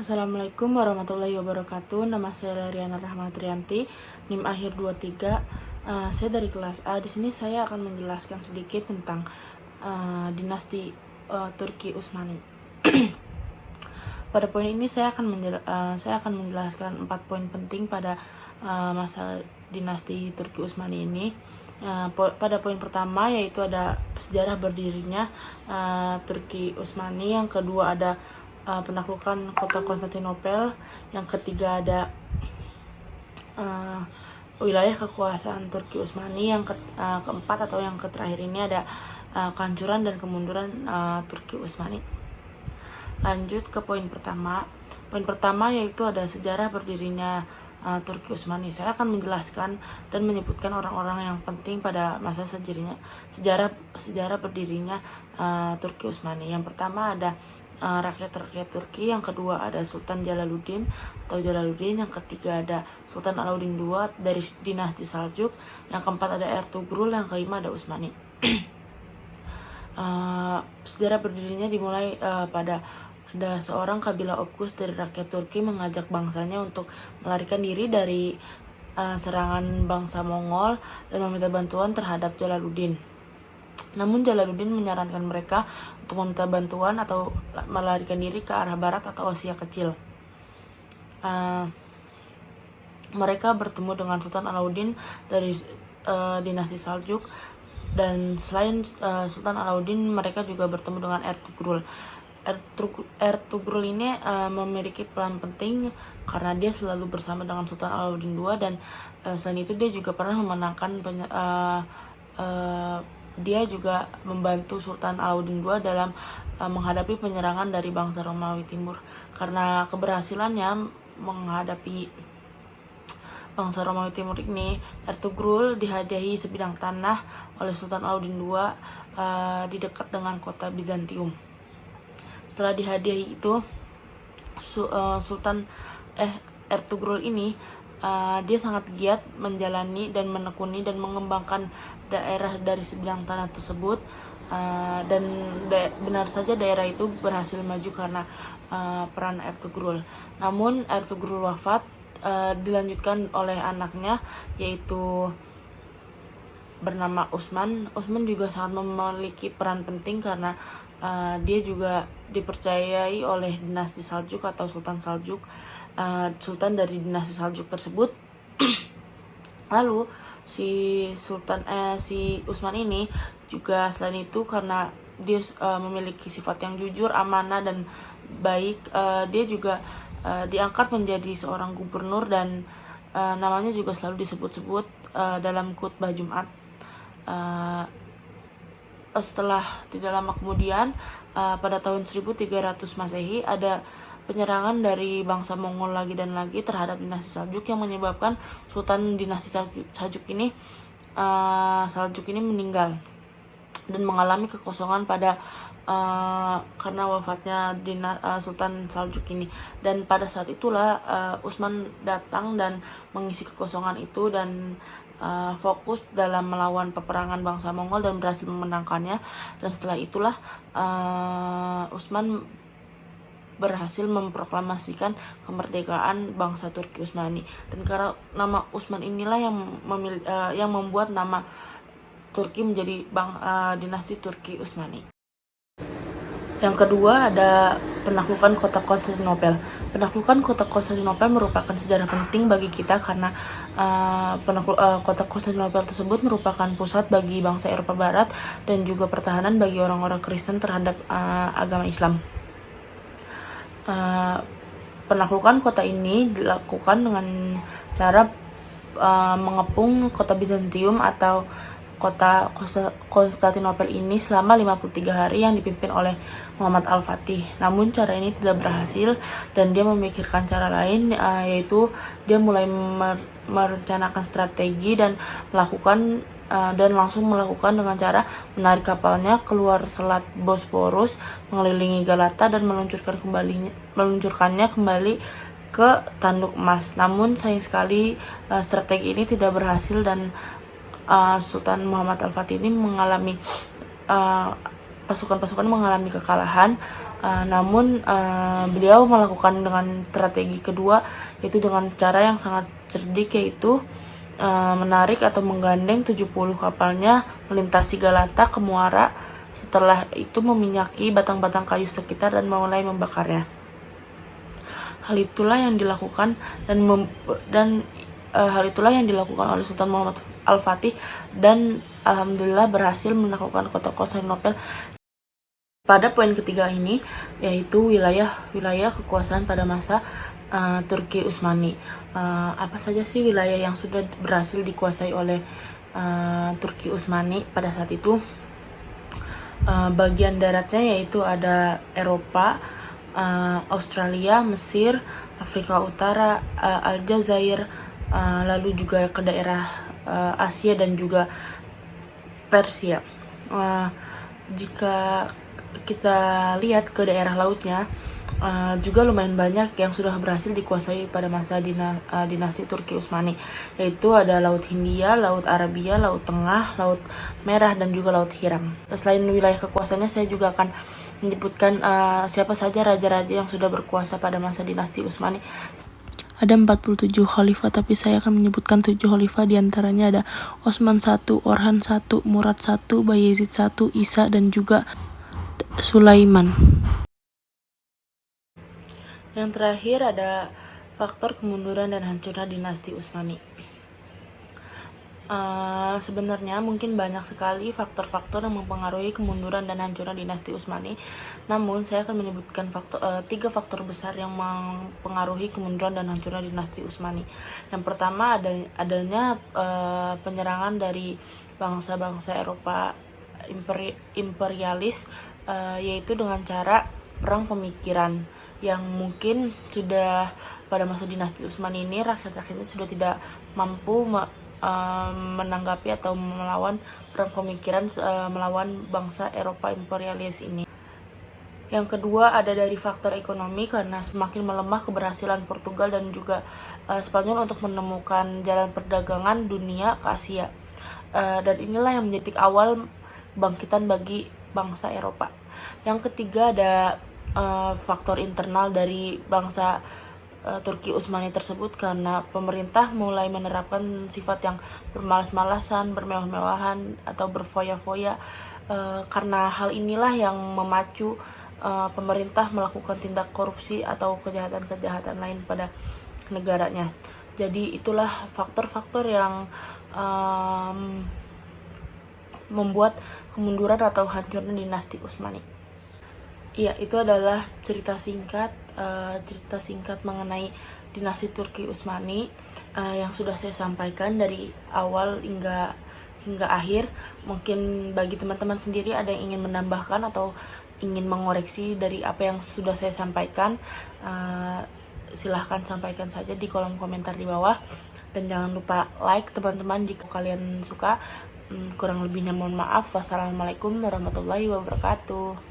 Assalamualaikum warahmatullahi wabarakatuh. Nama saya Riana Rahmatrianti, NIM akhir 23. Saya dari kelas A. Di sini saya akan menjelaskan sedikit tentang dinasti Turki Utsmani. Pada poin ini saya akan menjelaskan 4 poin penting pada masa dinasti Turki Utsmani ini. Pada poin pertama yaitu ada sejarah berdirinya Turki Utsmani, yang kedua ada penaklukan kota Konstantinopel, yang ketiga ada wilayah kekuasaan Turki Utsmani, yang keempat atau yang terakhir ini ada kehancuran dan kemunduran Turki Utsmani. Lanjut ke poin pertama. Poin pertama yaitu ada sejarah berdirinya Turki Utsmani. Saya akan menjelaskan dan menyebutkan orang-orang yang penting pada masa sejarah berdirinya Turki Utsmani. Yang pertama ada rakyat-rakyat Turki, yang kedua ada Sultan Jalaluddin, yang ketiga ada Sultan Alauddin II dari dinasti Saljuk, yang keempat ada Ertugrul, yang kelima ada Utsmani. Sejarah berdirinya dimulai pada ada seorang kabilah Oghuz dari rakyat Turki mengajak bangsanya untuk melarikan diri dari serangan bangsa Mongol dan meminta bantuan terhadap Jalaluddin. Namun Jalaluddin menyarankan mereka untuk meminta bantuan atau melarikan diri ke arah barat atau Asia Kecil. Mereka bertemu dengan Sultan Alauddin dari dinasti Saljuk, dan selain Sultan Alauddin, mereka juga bertemu dengan Ertugrul. Ertugrul ini memiliki peran penting karena dia selalu bersama dengan Sultan Alauddin II, dan selain itu dia juga pernah memenangkan dia juga membantu Sultan Alauddin II dalam menghadapi penyerangan dari bangsa Romawi Timur. Karena keberhasilannya menghadapi bangsa Romawi Timur ini, Ertugrul dihadiahi sebidang tanah oleh Sultan Alauddin II di dekat dengan kota Bizantium. Setelah dihadiahi itu, Ertugrul ini dia sangat giat menjalani dan menekuni dan mengembangkan daerah dari sebidang tanah tersebut, dan benar saja daerah itu berhasil maju karena peran Ertugrul. Namun Ertugrul wafat, dilanjutkan oleh anaknya yaitu bernama Utsman. Utsman juga sangat memiliki peran penting karena dia juga dipercayai oleh dinasti Saljuk atau Sultan Saljuk, sultan dari dinasti Saljuk tersebut. Lalu si Utsman ini juga selain itu karena dia memiliki sifat yang jujur, amanah dan baik, dia juga diangkat menjadi seorang gubernur, dan namanya juga selalu disebut-sebut dalam khutbah Jumat. Setelah tidak lama kemudian, pada tahun 1300 Masehi, ada penyerangan dari bangsa Mongol lagi dan lagi terhadap dinasti Saljuk, yang menyebabkan Sultan dinasti Saljuk ini meninggal dan mengalami kekosongan karena wafatnya Sultan Saljuk ini. Dan pada saat itulah Utsman datang dan mengisi kekosongan itu, dan fokus dalam melawan peperangan bangsa Mongol dan berhasil memenangkannya. Dan setelah itulah Utsman berhasil memproklamasikan kemerdekaan bangsa Turki Utsmani. Dan karena nama Utsman inilah yang membuat nama Turki menjadi dinasti Turki Utsmani. Yang kedua ada penaklukan kota Konstantinopel. Penaklukan kota Konstantinopel merupakan sejarah penting bagi kita karena kota Konstantinopel tersebut merupakan pusat bagi bangsa Eropa Barat dan juga pertahanan bagi orang-orang Kristen terhadap agama Islam. Penaklukan kota ini dilakukan dengan cara mengepung kota Bizantium atau kota Konstantinopel ini selama 53 hari yang dipimpin oleh Muhammad Al-Fatih. Namun cara ini tidak berhasil, dan dia memikirkan cara lain, yaitu dia mulai merencanakan strategi dan langsung melakukan dengan cara menarik kapalnya keluar selat Bosporus, mengelilingi Galata, dan meluncurkannya kembali ke Tanduk Emas. Namun sayang sekali strategi ini tidak berhasil, dan Sultan Muhammad Al-Fatih ini pasukan-pasukan mengalami kekalahan, Namun beliau melakukan dengan strategi kedua, yaitu dengan cara yang sangat cerdik, yaitu menarik atau menggandeng 70 kapalnya melintasi Galata ke Muara. Setelah itu meminyaki batang-batang kayu sekitar dan mulai membakarnya. Hal itulah yang dilakukan oleh Sultan Muhammad Al-Fatih, dan alhamdulillah berhasil menaklukkan kota Konstantinopel. Pada poin ketiga ini, yaitu wilayah kekuasaan pada masa Turki Utsmani. Apa saja sih wilayah yang sudah berhasil dikuasai oleh Turki Utsmani pada saat itu? Bagian daratnya yaitu ada Eropa, Australia, Mesir, Afrika Utara, Aljazair, lalu juga ke daerah Asia dan juga Persia. Jika kita lihat ke daerah lautnya, juga lumayan banyak yang sudah berhasil dikuasai pada masa dinasti Turki Utsmani, yaitu ada Laut Hindia, Laut Arabia, Laut Tengah, Laut Merah, dan juga Laut Hiram. Selain wilayah kekuasaannya, saya juga akan menyebutkan siapa saja raja-raja yang sudah berkuasa pada masa dinasti Utsmani. Ada 47 khalifah, tapi saya akan menyebutkan 7 khalifah. Diantaranya ada Osman I, Orhan I, Murad I, Bayezid I, Isa, dan juga Sulaiman. Yang terakhir ada faktor kemunduran dan hancurnya dinasti Utsmani. Sebenarnya mungkin banyak sekali faktor-faktor yang mempengaruhi kemunduran dan hancurnya dinasti Utsmani. Namun saya akan menyebutkan 3 faktor besar yang mempengaruhi kemunduran dan hancurnya dinasti Utsmani. Yang pertama adanya penyerangan dari bangsa-bangsa Eropa imperialis, yaitu dengan cara perang pemikiran, yang mungkin sudah pada masa dinasti Utsmani ini rakyat-rakyatnya sudah tidak mampu menanggapi atau melawan perang pemikiran melawan bangsa Eropa imperialis ini. Yang kedua ada dari faktor ekonomi, karena semakin melemah keberhasilan Portugal dan juga Spanyol untuk menemukan jalan perdagangan dunia ke Asia, dan inilah yang menjadi awal bangkitan bagi bangsa Eropa. Yang ketiga ada faktor internal dari bangsa Turki Utsmani tersebut, karena pemerintah mulai menerapkan sifat yang bermalas-malasan, bermewah-mewahan, atau berfoya-foya. Karena hal inilah yang memacu pemerintah melakukan tindak korupsi atau kejahatan-kejahatan lain pada negaranya. Jadi itulah faktor-faktor yang membuat kemunduran atau hancurnya dinasti Utsmani. Iya, itu adalah cerita singkat mengenai dinasti Turki Utsmani yang sudah saya sampaikan dari awal hingga akhir. Mungkin bagi teman-teman sendiri ada yang ingin menambahkan atau ingin mengoreksi dari apa yang sudah saya sampaikan, silahkan sampaikan saja di kolom komentar di bawah. Dan jangan lupa like teman-teman jika kalian suka. Kurang lebihnya mohon maaf. Wassalamualaikum warahmatullahi wabarakatuh.